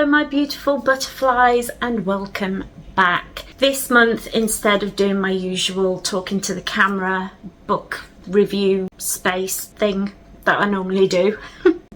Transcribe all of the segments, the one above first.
my beautiful butterflies, and welcome back. This month, instead of doing my usual talking to the camera book review space thing that I normally do,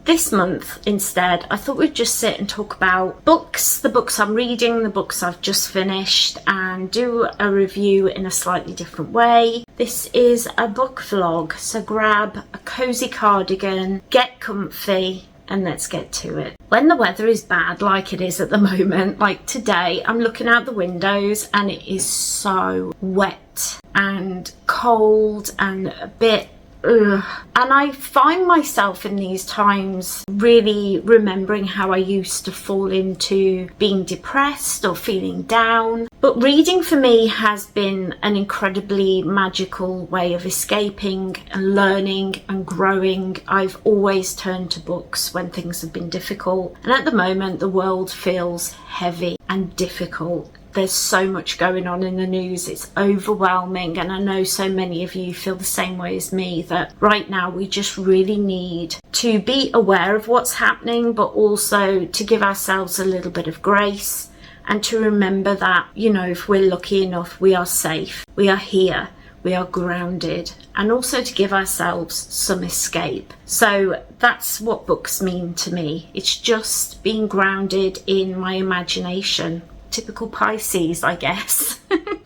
this month instead I thought we'd just sit and talk about books, the books I'm reading, the books I've just finished, and do a review in a slightly different way. This is a book vlog, so grab a cozy cardigan, get comfy, and let's get to it. When the weather is bad like it is at the moment, like today, I'm looking out the windows and it is so wet and cold and a bit ugh. And I find myself in these times really remembering how I used to fall into being depressed or feeling down. But reading for me has been an incredibly magical way of escaping and learning and growing. I've always turned to books when things have been difficult. And at the moment, the world feels heavy and difficult. There's so much going on in the news, it's overwhelming, and I know so many of you feel the same way as me, that right now we just really need to be aware of what's happening, but also to give ourselves a little bit of grace and to remember that, you know, if we're lucky enough, we are safe, we are here, we are grounded, and also to give ourselves some escape. So that's what books mean to me. It's just being grounded in my imagination. Typical Pisces, I guess.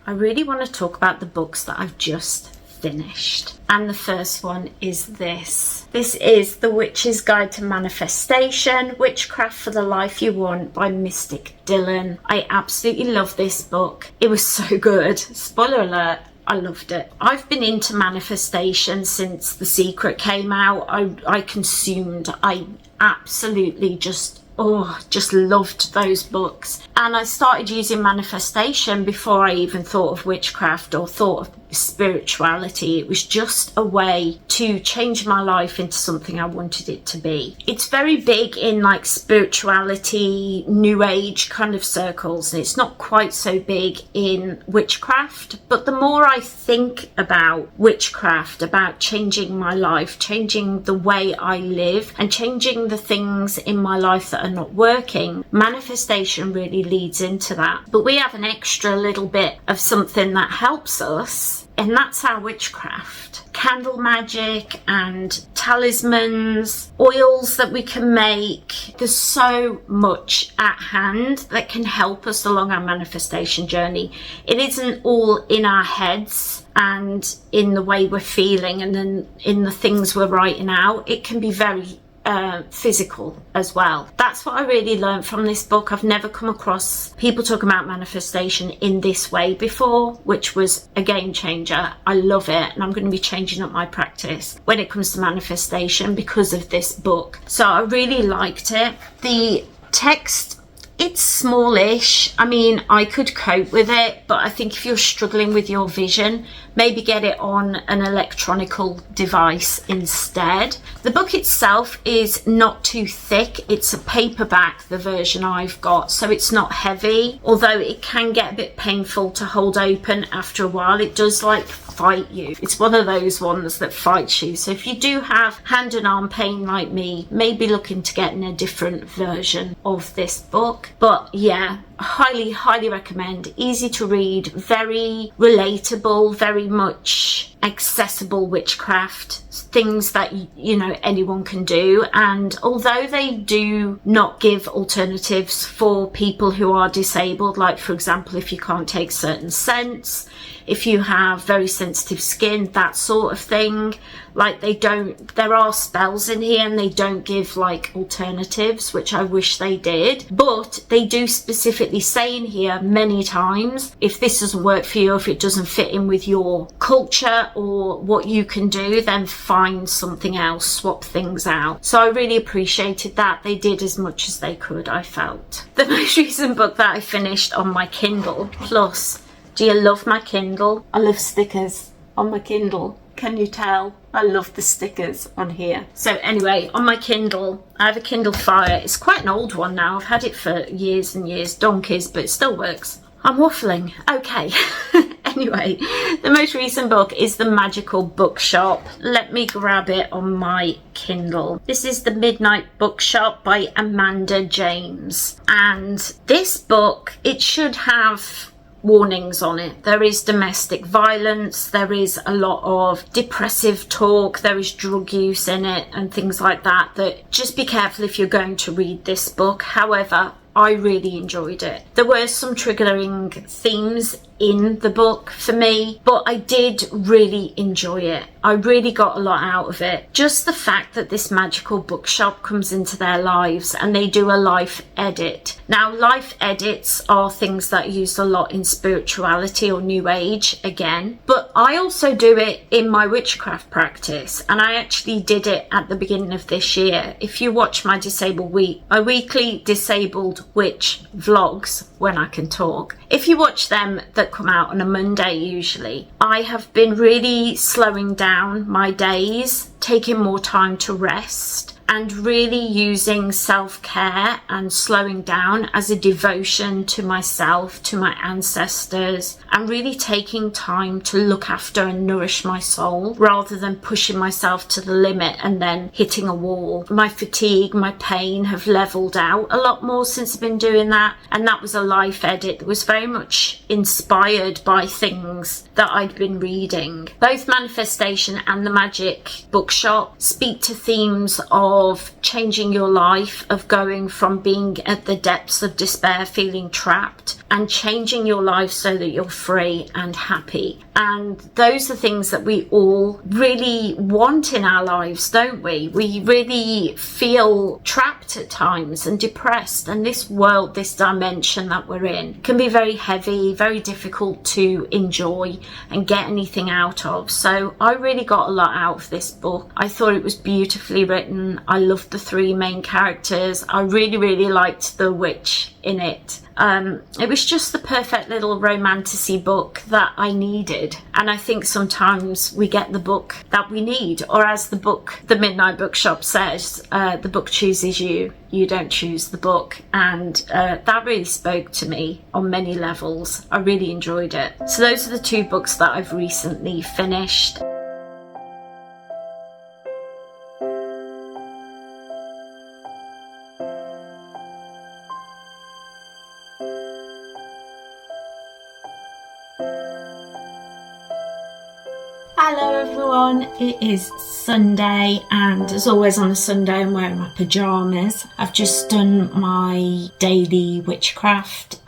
I really want to talk about the books that I've just finished. And the first one is this. This is The Witch's Guide to Manifestation, Witchcraft for the Life You Want by Mystic Dylan. I absolutely love this book. It was so good. Spoiler alert. I loved it. I've been into manifestation since The Secret came out. I consumed. I absolutely just loved those books. And I started using manifestation before I even thought of witchcraft or thought of spirituality. It was just a way to change my life into something I wanted it to be. It's very big in like spirituality, new age kind of circles, and it's not quite so big in witchcraft. But the more I think about witchcraft, about changing my life, changing the way I live, and changing the things in my life that are not working, manifestation really leads into that. But we have an extra little bit of something that helps us, and that's our witchcraft. Candle magic and talismans, oils that we can make. There's so much at hand that can help us along our manifestation journey. It isn't all in our heads and in the way we're feeling and then in the things we're writing out. It can be very physical as well. That's what I really learned from this book. I've never come across people talking about manifestation in this way before, which was a game changer. I love it, and I'm going to be changing up my practice when it comes to manifestation because of this book. So I really liked it. The text, it's smallish. I mean, I could cope with it, but I think if you're struggling with your vision, maybe get it on an electronical device instead. The book itself is not too thick. It's a paperback, the version I've got, so it's not heavy, although it can get a bit painful to hold open after a while. It does like fight you. It's one of those ones that fights you. So if you do have hand and arm pain like me, maybe look into getting a different version of this book. But yeah, highly recommend. Easy to read, very relatable, very much accessible witchcraft, things that, you know, anyone can do. And although they do not give alternatives for people who are disabled, like for example if you can't take certain scents, if you have very sensitive skin, that sort of thing, like there are spells in here and they don't give like alternatives, which I wish they did. But they do specifically say in here many times, if this doesn't work for you, if it doesn't fit in with your culture or what you can do, then find something else, swap things out. So I really appreciated that. They did as much as they could, I felt. The most recent book that I finished on my Kindle Plus. Do you love my Kindle? I love stickers on my Kindle. Can you tell? I love the stickers on here. So anyway, on my Kindle, I have a Kindle Fire. It's quite an old one now. I've had it for years and years, donkeys, but it still works. I'm waffling. Okay. Anyway, the most recent book is The Magical Bookshop. Let me grab it on my Kindle. This is The Midnight Bookshop by Amanda James. And this book, it should have warnings on it. There is domestic violence, there is a lot of depressive talk, there is drug use in it and things like that. That just be careful if you're going to read this book. However, I really enjoyed it. There were some triggering themes in the book for me, but I did really enjoy it. I really got a lot out of it. Just the fact that this magical bookshop comes into their lives and they do a life edit. Now, life edits are things that are used a lot in spirituality or new age again, but I also do it in my witchcraft practice, and I actually did it at the beginning of this year. If you watch my my weekly disabled witch vlogs, when I can talk, if you watch them, that come out on a Monday usually, I have been really slowing down my days, taking more time to rest, and really using self-care and slowing down as a devotion to myself, to my ancestors, and really taking time to look after and nourish my soul rather than pushing myself to the limit and then hitting a wall. My fatigue, my pain have leveled out a lot more since I've been doing that, and that was a life edit that was very much inspired by things that I'd been reading. Both Manifestation and The Magic Bookshop speak to themes of changing your life, of going from being at the depths of despair, feeling trapped, and changing your life so that you're free and happy. And those are things that we all really want in our lives, don't we? We really feel trapped at times and depressed, and this world, this dimension that we're in, can be very heavy, very difficult to enjoy and get anything out of. So I really got a lot out of this book. I thought it was beautifully written. I loved the three main characters. I really liked the witch in it. It was just the perfect little romanticy book that I needed, and I think sometimes we get the book that we need, or as the book The Midnight Bookshop says, the book chooses you, you don't choose the book. And that really spoke to me on many levels. I really enjoyed it. So those are the two books that I've recently finished. Hello everyone, it is Sunday, and as always on a Sunday I'm wearing my pyjamas. I've just done my daily witchcraft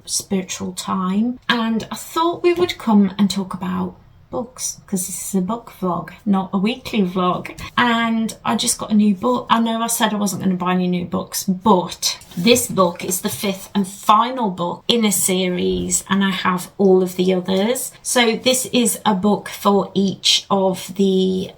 spiritual time, and I thought we would come and talk about books, because this is a book vlog, not a weekly vlog. And I just got a new book. I know I said I wasn't going to buy any new books, but this book is the fifth and final book in a series, and I have all of the others. So this is a book for each of the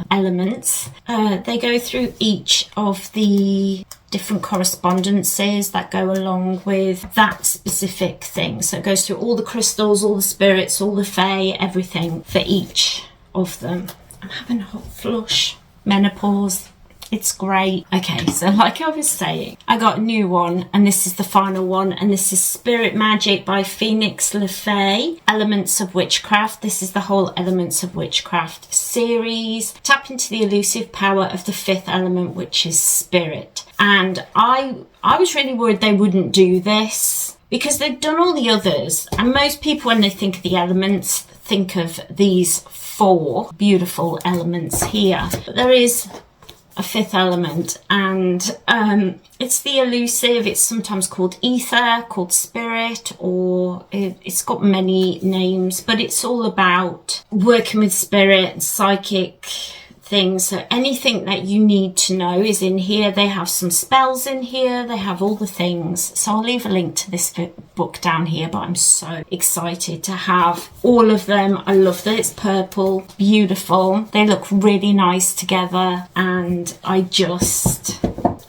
elements. They go through each of the different correspondences that go along with that specific thing. So it goes through all the crystals, all the spirits, all the fae, everything for each of them. I'm having a hot flush. Menopause. It's great. Okay, so like I was saying, I got a new one, and this is the final one, and this is Spirit Magic by Phoenix LeFae, Elements of Witchcraft. This is the whole Elements of Witchcraft series. Tap into the elusive power of the fifth element, which is spirit. And I was really worried they wouldn't do this, because they've done all the others, and most people, when they think of the elements, think of these four beautiful elements here. But there is a fifth element, and it's the elusive. It's sometimes called ether, called spirit, or it's got many names, but it's all about working with spirit, psychic things. So anything that you need to know is in here. They have some spells in here, they have all the things. So I'll leave a link to this book down here, but I'm so excited to have all of them. I love that it's purple, beautiful. They look really nice together, and I'm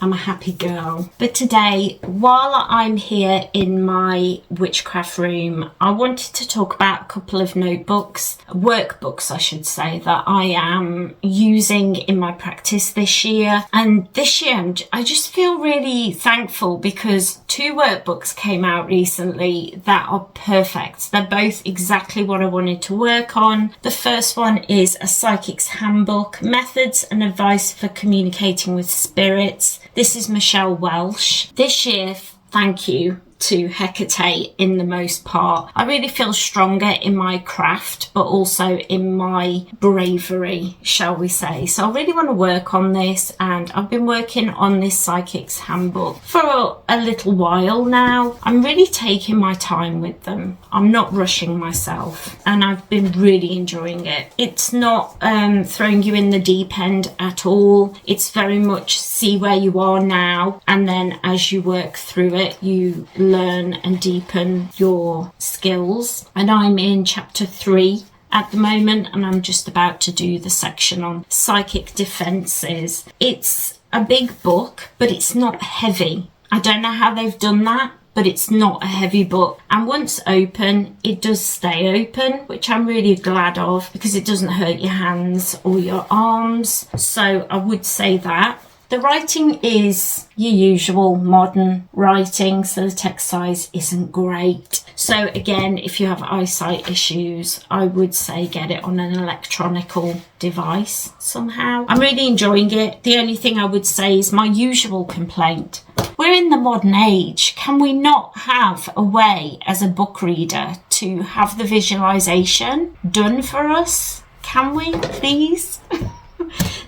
I'm a happy girl. But today, while I'm here in my witchcraft room, I wanted to talk about a couple of notebooks, workbooks I should say, that I am using in my practice this year. And this year I just feel really thankful because 2 workbooks came out recently that are perfect. They're both exactly what I wanted to work on. The first one is A Psychic's Handbook, Methods and Advice for Communicating with Spirits. This is Michelle Welsh. This year, thank you to Hecate in the most part. I really feel stronger in my craft, but also in my bravery, shall we say. So I really want to work on this, and I've been working on this Psychic's Handbook for a little while now. I'm really taking my time with them. I'm not rushing myself, and I've been really enjoying it. It's not throwing you in the deep end at all. It's very much see where you are now, and then as you work through it, you learn and deepen your skills. And I'm in chapter 3 at the moment, and I'm just about to do the section on psychic defenses. It's a big book, but it's not heavy. I don't know how they've done that, but it's not a heavy book. And once open, it does stay open, which I'm really glad of because it doesn't hurt your hands or your arms. So I would say that. The writing is your usual modern writing, so the text size isn't great. So again, if you have eyesight issues, I would say get it on an electronical device somehow. I'm really enjoying it. The only thing I would say is my usual complaint. We're in the modern age. Can we not have a way as a book reader to have the visualization done for us? Can we, please?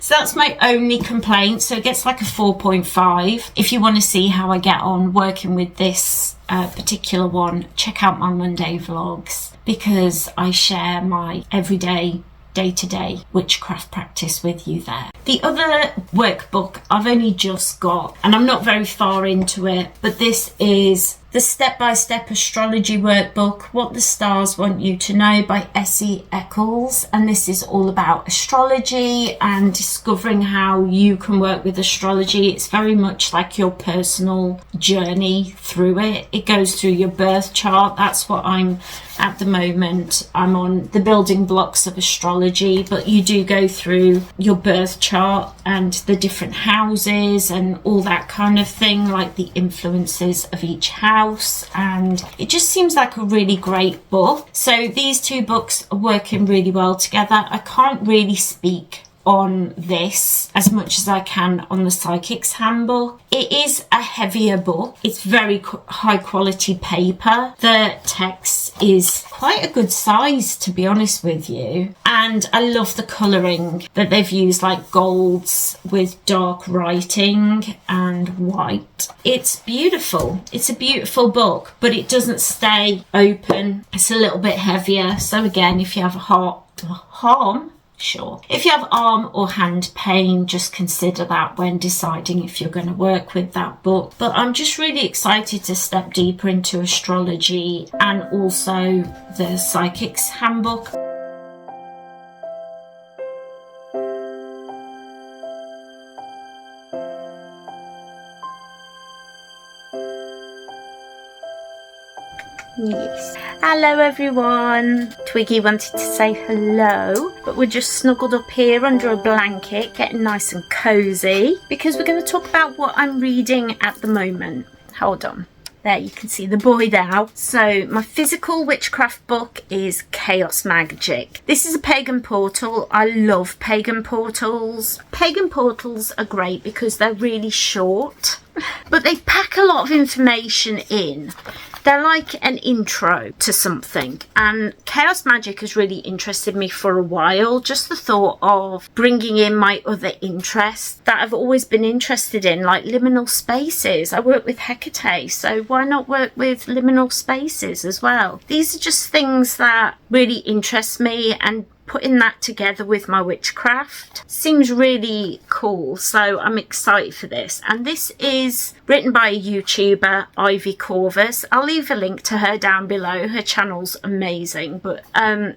So that's my only complaint. So it gets like a 4.5. If you want to see how I get on working with this particular one, check out my Monday vlogs because I share my everyday, day-to-day witchcraft practice with you there. The other workbook I've only just got, and I'm not very far into it, but this is the Step-by-Step Astrology Workbook, What the Stars Want You to Know by Essie Eccles. And this is all about astrology and discovering how you can work with astrology. It's very much like your personal journey through it. It goes through your birth chart. That's what I'm at the moment. I'm on the building blocks of astrology, but you do go through your birth chart and the different houses and all that kind of thing, like the influences of each house. And it just seems like a really great book. So these 2 books are working really well together. I can't really speak on this as much as I can on the Psychic's Handbook. It is a heavier book. It's very high quality paper. The text is quite a good size, to be honest with you. And I love the colouring that they've used, like golds with dark writing and white. It's beautiful. It's a beautiful book, but it doesn't stay open. It's a little bit heavier. So again, if you have if you have arm or hand pain, just consider that when deciding if you're going to work with that book. But I'm just really excited to step deeper into astrology and also the Psychic's Handbook. Yes. Hello everyone. Twiggy wanted to say hello, but we're just snuggled up here under a blanket, getting nice and cozy, because we're going to talk about what I'm reading at the moment. Hold on. There, you can see the boy now. So my physical witchcraft book is Chaos Magic. This is a pagan portal. I love pagan portals. Pagan portals are great because they're really short, but they pack a lot of information in. They're like an intro to something, and Chaos Magic has really interested me for a while. Just the thought of bringing in my other interests that I've always been interested in, like liminal spaces. I work with Hecate, so why not work with liminal spaces as well? These are just things that really interest me, and putting that together with my witchcraft seems really cool, so I'm excited for this. And this is written by a YouTuber, Ivy Corvus. I'll leave a link to her down below. Her channel's amazing, but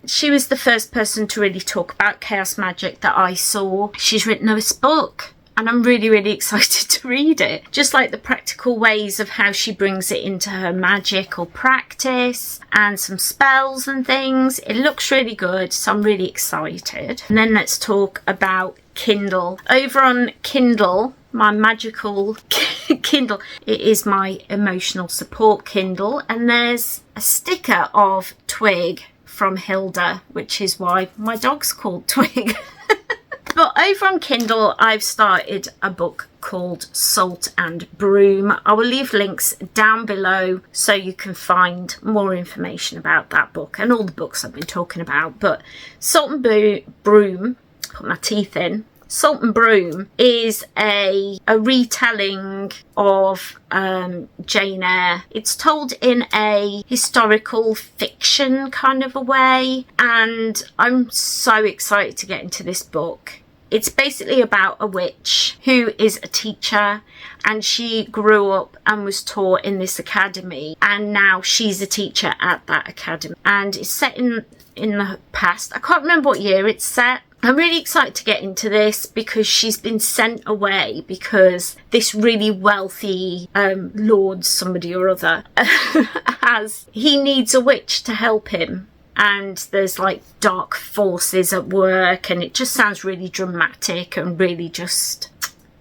she was the first person to really talk about chaos magic that I saw. She's written this book, and I'm really, really excited to read it. Just like the practical ways of how she brings it into her magic or practice and some spells and things. It looks really good, so I'm really excited. And then let's talk about Kindle. Over on Kindle, my magical Kindle, it is my emotional support Kindle, and there's a sticker of Twig from Hilda, which is why my dog's called Twig. But over on Kindle, I've started a book called Salt and Broom. I will leave links down below so you can find more information about that book and all the books I've been talking about. But Salt and Broom, put my teeth in. Salt and Broom is a retelling of Jane Eyre. It's told in a historical fiction kind of a way, and I'm so excited to get into this book. It's basically about a witch who is a teacher, and she grew up and was taught in this academy, and now she's a teacher at that academy, and it's set in the past. I can't remember what year it's set. I'm really excited to get into this because she's been sent away because this really wealthy lord, somebody or other, he needs a witch to help him. And there's like dark forces at work, and it just sounds really dramatic and really just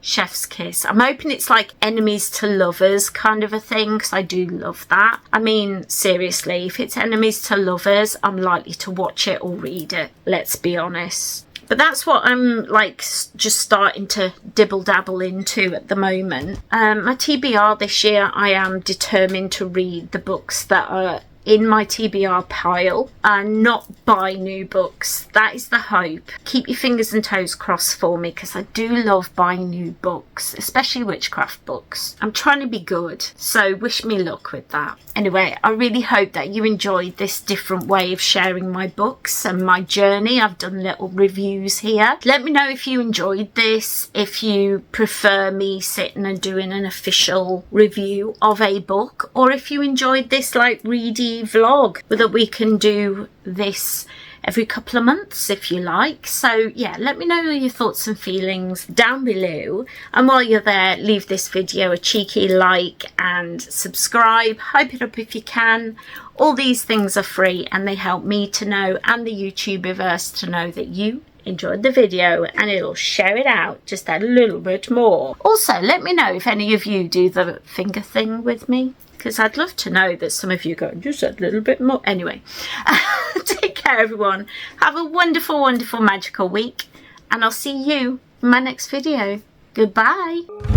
chef's kiss. I'm hoping it's like enemies to lovers kind of a thing, because I do love that. I mean, seriously, if it's enemies to lovers, I'm likely to watch it or read it, let's be honest. But that's what I'm like just starting to dibble dabble into at the moment. My TBR this year, I am determined to read the books that are in my TBR pile and not buy new books. That is the hope. Keep your fingers and toes crossed for me, because I do love buying new books, especially witchcraft books. I'm trying to be good, so wish me luck with that. Anyway, I really hope that you enjoyed this different way of sharing my books and my journey. I've done little reviews here. Let me know if you enjoyed this, if you prefer me sitting and doing an official review of a book, or if you enjoyed this like ready vlog, whether we can do this every couple of months if you like. So yeah, let me know your thoughts and feelings down below, and while you're there, leave this video a cheeky like and subscribe. Hype it up if you can. All these things are free and they help me to know, and the YouTubeverse to know, that you enjoyed the video, and it'll share it out just a little bit more. Also, let me know if any of you do the finger thing with me, because I'd love to know that some of you go just a little bit more. Anyway, take care everyone. Have a wonderful, wonderful, magical week, and I'll see you in my next video. Goodbye.